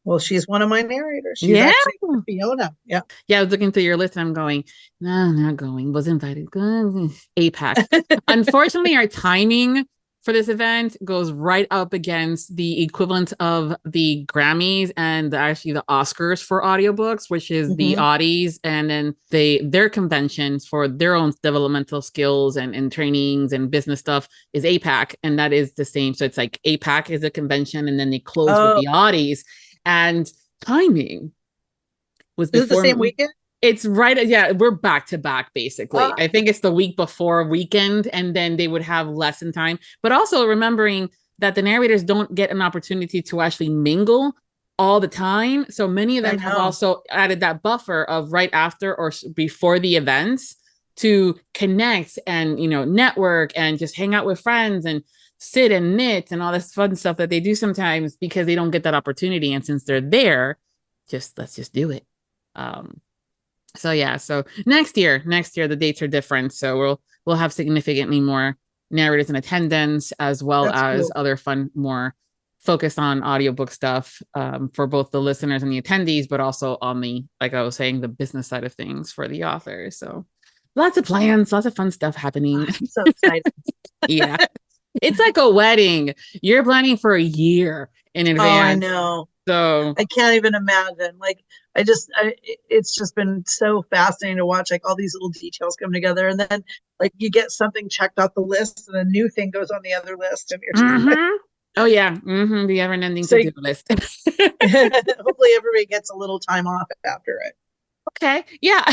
Well, she's one of my narrators. She's actually Fiona. Yeah. Yeah, I was looking through your list and I'm going, no, not going. Was invited. APAC. Unfortunately, our timing for this event goes right up against the equivalent of the Grammys and actually the Oscars for audiobooks, which is the Audies, and then their conventions for their own developmental skills and trainings and business stuff is APAC, and that is the same. So it's like APAC is a convention, and then they close with the Audies, and timing was before. Is it the same weekend? It's right. Yeah, we're back to back, basically. I think it's the week before weekend, and then they would have lesson time. But also remembering that the narrators don't get an opportunity to actually mingle all the time. So many of them have also added that buffer of right after or before the events to connect and, network and just hang out with friends and sit and knit and all this fun stuff that they do sometimes because they don't get that opportunity. And since they're there, let's just do it. So next year, the dates are different. So we'll have significantly more narrators in attendance, as well as other fun, more focused on audiobook stuff for both the listeners and the attendees, but also on the, like I was saying, the business side of things for the authors. So lots of plans, lots of fun stuff happening. I'm so excited. Yeah. It's like a wedding. You're planning for a year in advance. Oh, I know. So I can't even imagine. Like, it's just been so fascinating to watch, like all these little details come together, and then like you get something checked off the list, and a new thing goes on the other list, and you're just like, oh yeah, the ever-ending to-do list. Hopefully, everybody gets a little time off after it. Okay, yeah,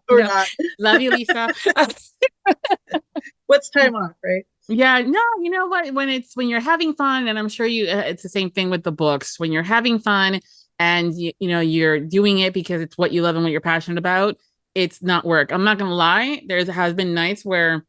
or not. Love you, Lisa. What's time off, right? Yeah, no, you know what? When you're having fun, and I'm sure it's the same thing with the books. When you're having fun and you're doing it because it's what you love and what you're passionate about, it's not work. I'm not gonna lie. Has been nights where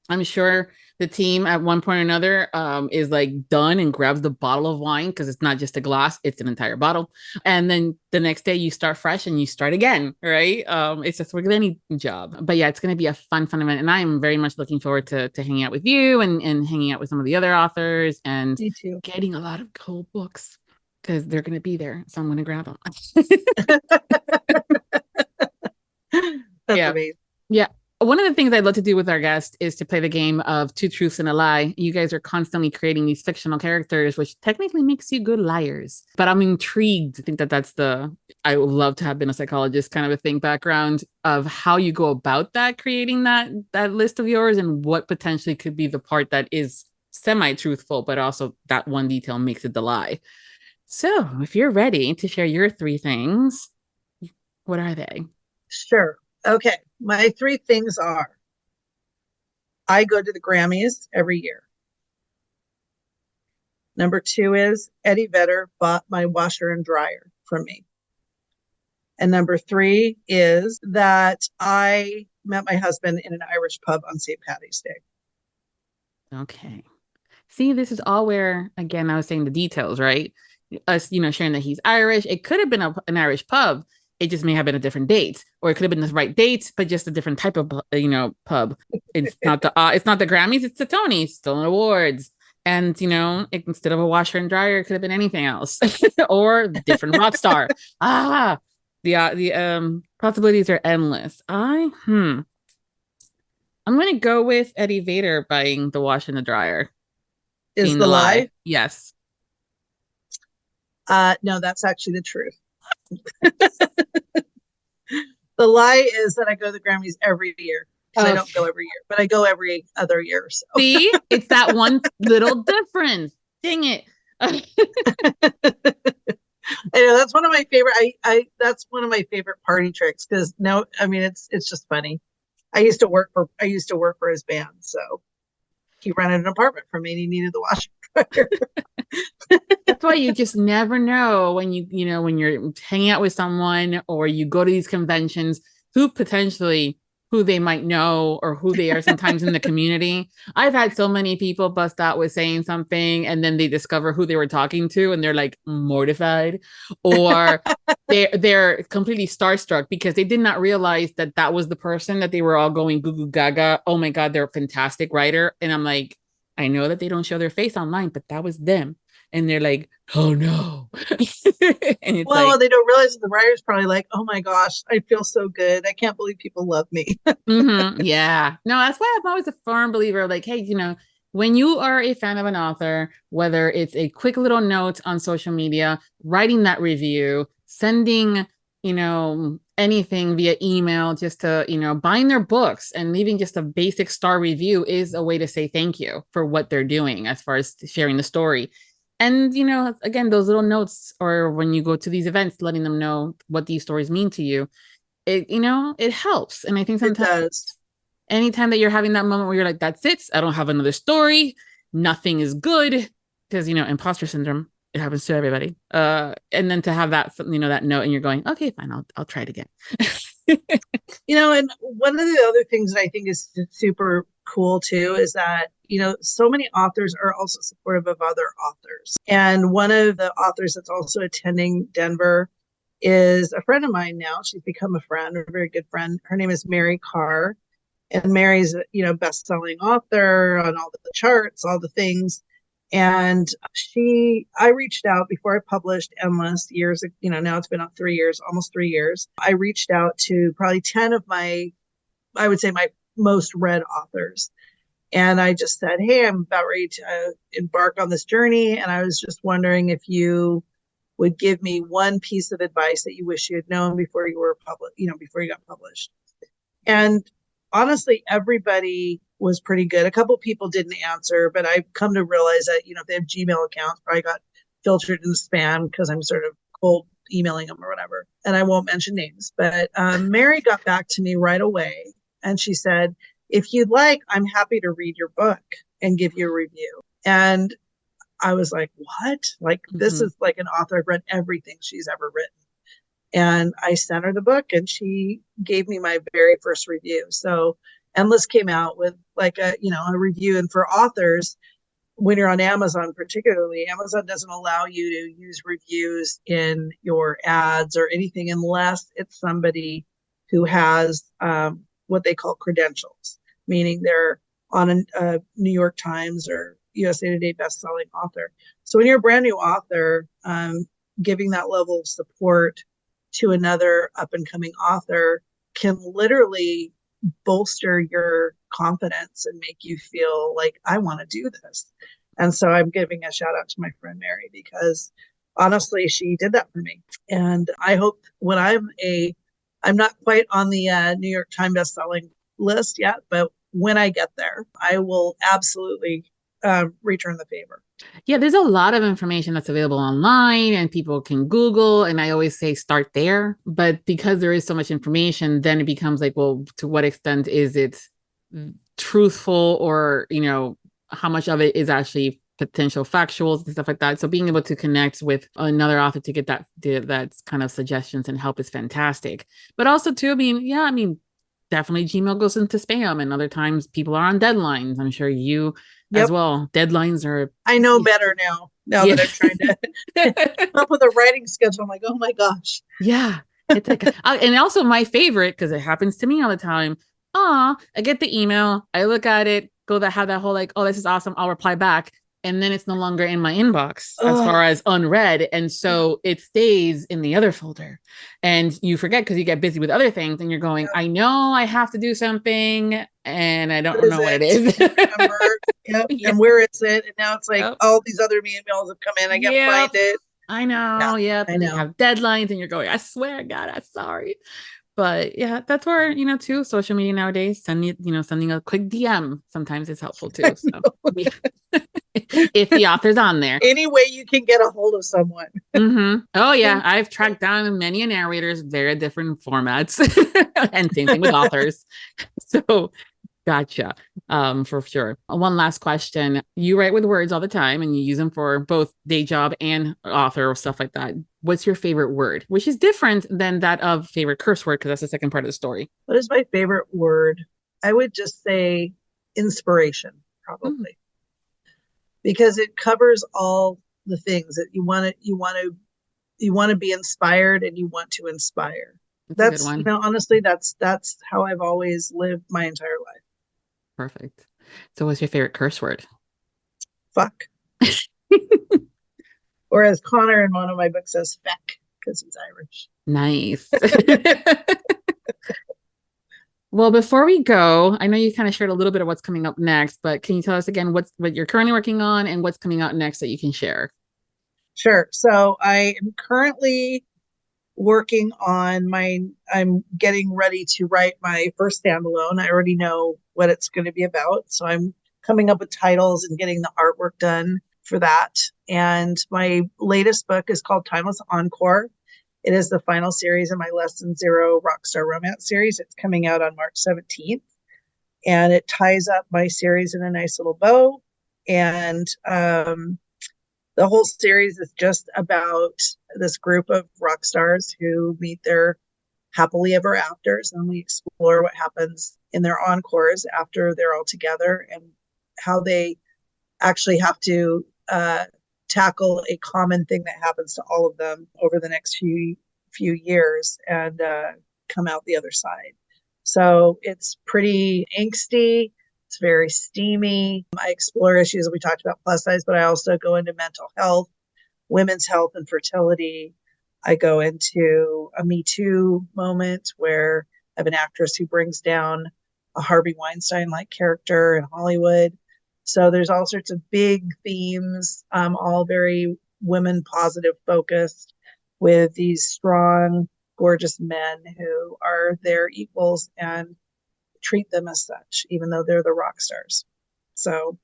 I'm sure the team at one point or another is like done and grabs the bottle of wine, because it's not just a glass, it's an entire bottle. And then the next day you start fresh and you start again, right? It's just with any job. But yeah, it's going to be a fun event. And I am very much looking forward to hanging out with you and hanging out with some of the other authors and getting a lot of cool books, because they're going to be there. So I'm going to grab them. That's amazing. Yeah. One of the things I'd love to do with our guest is to play the game of Two Truths and a Lie. You guys are constantly creating these fictional characters, which technically makes you good liars. But I'm intrigued. I think I would love to have been a psychologist kind of a thing background of how you go about that, creating that list of yours, and what potentially could be the part that is semi-truthful, but also that one detail makes it the lie. So if you're ready to share your 3 things, what are they? Sure. Okay. My 3 things are: I go to the Grammys every year. Number 2 is Eddie Vedder bought my washer and dryer from me. And number 3 is that I met my husband in an Irish pub on St. Paddy's Day. Okay. See, this is all where, again, I was saying the details, right? Us, sharing that he's Irish. It could have been an Irish pub. It just may have been a different date, or it could have been the right date, but just a different type of, pub. It's not the Grammys, it's the Tonys, stolen awards. And, instead of a washer and dryer, it could have been anything else or different rock star. The possibilities are endless. I'm going to go with Eddie Vedder buying the wash and the dryer. Is the lie? Yes. No, that's actually the truth. The lie is that I go to the Grammys every year. I don't go every year, but I go every other year. So. See, it's that one little difference. Dang it. I know that's one of my favorite. That's one of my favorite party tricks, because it's just funny. I used to work for his band, so he rented an apartment for me and he needed the washer and dryer. That's why you just never know when when you're hanging out with someone or you go to these conventions, who they might know or who they are sometimes in the community. I've had so many people bust out with saying something and then they discover who they were talking to and they're like mortified, or they're completely starstruck because they did not realize that was the person that they were all going goo goo gaga. Oh my God, they're a fantastic writer. And I'm like, I know that they don't show their face online, but that was them. And they're like, oh no. And it's they don't realize that the writer's probably like, oh my gosh, I feel so good. I can't believe people love me. Yeah. No, that's why I'm always a firm believer of like, hey, when you are a fan of an author, whether it's a quick little note on social media, writing that review, sending, anything via email, just to, buying their books and leaving just a basic star review is a way to say thank you for what they're doing as far as sharing the story. And, again, those little notes, or when you go to these events, letting them know what these stories mean to you, it helps. And I think sometimes anytime that you're having that moment where you're like, that's it, I don't have another story, nothing is good, because, imposter syndrome, it happens to everybody. And then to have that, that note and you're going, okay, fine, I'll try it again. And one of the other things that I think is super cool too is that, so many authors are also supportive of other authors. And one of the authors that's also attending Denver is a friend of mine now. She's become a friend, a very good friend. Her name is Mary Carr. And Mary's, best-selling author on all the charts, all the things. And I reached out before I published Endless years, now it's been 3 years, almost 3 years. I reached out to probably 10 of I would say my most read authors. And I just said, hey, I'm about ready to embark on this journey. And I was just wondering if you would give me one piece of advice that you wish you had known before you were before you got published. And honestly, everybody was pretty good. A couple people didn't answer, but I've come to realize that, if they have Gmail accounts, probably got filtered in spam because I'm sort of cold emailing them or whatever. And I won't mention names, but Mary got back to me right away. And she said, if you'd like, I'm happy to read your book and give you a review. And I was like, what? Like, this is like an author. I've read everything she's ever written. And I sent her the book and she gave me my very first review. So Endless came out with like a review. And for authors, when you're on Amazon, particularly, Amazon doesn't allow you to use reviews in your ads or anything unless it's somebody who has what they call credentials, meaning they're on a New York Times or USA Today best-selling author. So when you're a brand new author, giving that level of support to another up-and-coming author can literally bolster your confidence and make you feel like, I want to do this. And so I'm giving a shout out to my friend Mary, because honestly, she did that for me. And I hope when I'm not quite on the New York Times best-selling list yet, but when I get there, I will absolutely return the favor. Yeah, there's a lot of information that's available online and people can Google. And I always say start there. But because there is so much information, then it becomes like, well, to what extent is it truthful, or, how much of it is actually potential factuals and stuff like that. So being able to connect with another author to get that kind of suggestions and help is fantastic. But also too, definitely Gmail goes into spam, and other times people are on deadlines. I'm sure you as well. Deadlines are... I know better now that I'm trying to come up with a writing schedule. I'm like, oh my gosh. Yeah. It's like, and also my favorite, because it happens to me all the time. I get the email, I look at it, have that whole like, oh, this is awesome, I'll reply back. And then it's no longer in my inbox as far as unread. And so it stays in the other folder, and you forget because you get busy with other things and you're going, I know I have to do something and I don't know what it is. And where is it? And now it's like all these other emails have come in. I can't find it. I know. And you have deadlines and you're going, I swear, God, I'm sorry. But yeah, that's where, too, social media nowadays, sending a quick DM sometimes is helpful too. So if the author's on there. Any way you can get a hold of someone. Oh yeah, I've tracked down many narrators, very different formats, and same thing with authors. So gotcha. For sure. One last question. You write with words all the time and you use them for both day job and author or stuff like that. What's your favorite word? Which is different than that of favorite curse word, because that's the second part of the story. What is my favorite word? I would just say inspiration, probably. Because it covers all the things that you want to be inspired and you want to inspire. That's honestly, that's how I've always lived my entire life. Perfect. So what's your favorite curse word? Fuck. Or as Connor in one of my books says, feck, because he's Irish. Nice. Well, before we go, I know you kind of shared a little bit of what's coming up next, but can you tell us again what you're currently working on and what's coming out next that you can share? Sure. So I am currently working on I'm getting ready to write my first standalone. I already know what it's going to be about. So I'm coming up with titles and getting the artwork done for that. And my latest book is called Timeless Encore. It is the final series in my Less Than Zero Rockstar Romance series. It's coming out on March 17th. And it ties up my series in a nice little bow. And the whole series is just about this group of rock stars who meet their happily ever afters, and we explore what happens in their encores after they're all together and how they actually have to tackle a common thing that happens to all of them over the next few years and come out the other side. So it's pretty angsty. It's very steamy. I explore issues. We talked about plus size, but I also go into mental health, women's health and fertility. I go into a Me Too moment where I have an actress who brings down a Harvey Weinstein-like character in Hollywood. So there's all sorts of big themes, all very women positive focused, with these strong, gorgeous men who are their equals and treat them as such, even though they're the rock stars. So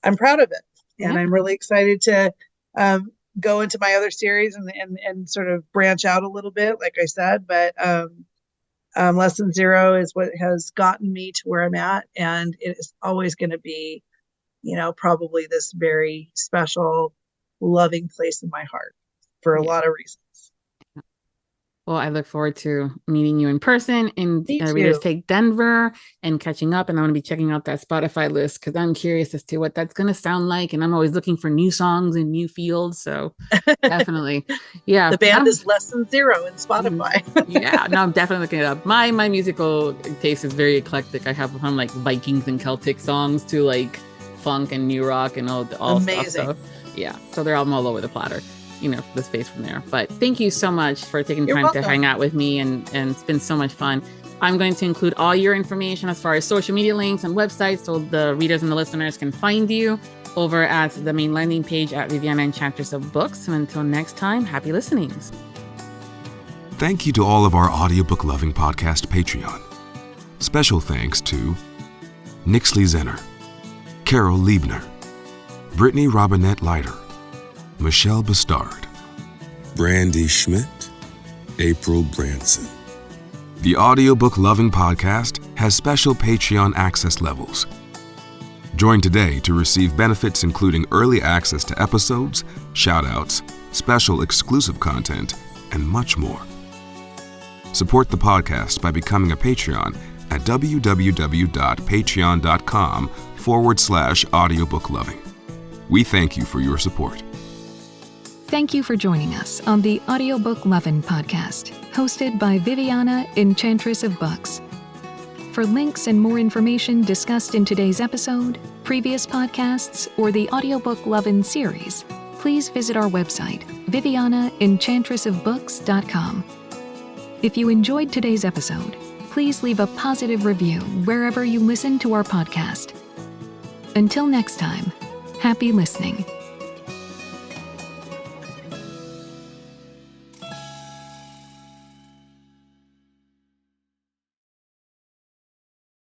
I'm proud of it. And I'm really excited to go into my other series and sort of branch out a little bit, like I said. But Lesson Zero is what has gotten me to where I'm at. And it is always going to be, probably this very special, loving place in my heart for a lot of reasons. Well, I look forward to meeting you in person in Readers Take Denver and catching up. And I'm going to be checking out that Spotify list because I'm curious as to what that's going to sound like. And I'm always looking for new songs and new fields. So definitely. Yeah. The band is Lesson Zero in Spotify. Yeah. No, I'm definitely looking it up. My musical taste is very eclectic. I have from like Vikings and Celtic songs to like funk and new rock and all Amazing stuff. So yeah. So they're all over the platter. The space from there. But thank you so much for taking time to hang out with me, and it's been so much fun. I'm going to include all your information as far as social media links and websites so the readers and the listeners can find you over at the main landing page at Viviana, Enchantress of Books. And until next time, happy listenings. Thank you to all of our Audiobook Lovin Podcast Patreon. Special thanks to Nixley Zenner, Carol Liebner, Brittany Robinette Leiter, Michelle Bastard, Brandy Schmidt, April Branson. The Audiobook Lovin Podcast has special Patreon access levels. Join today to receive benefits including early access to episodes, shout-outs, special exclusive content, and much more. Support the podcast by becoming a Patreon at www.patreon.com/audiobooklovin. We thank you for your support. Thank you for joining us on the Audiobook Lovin Podcast, hosted by Viviana, Enchantress of Books. For links and more information discussed in today's episode, previous podcasts, or the Audiobook Lovin Series, please visit our website, vivianaenchantressofbooks.com. If you enjoyed today's episode, please leave a positive review wherever you listen to our podcast. Until next time, happy listening.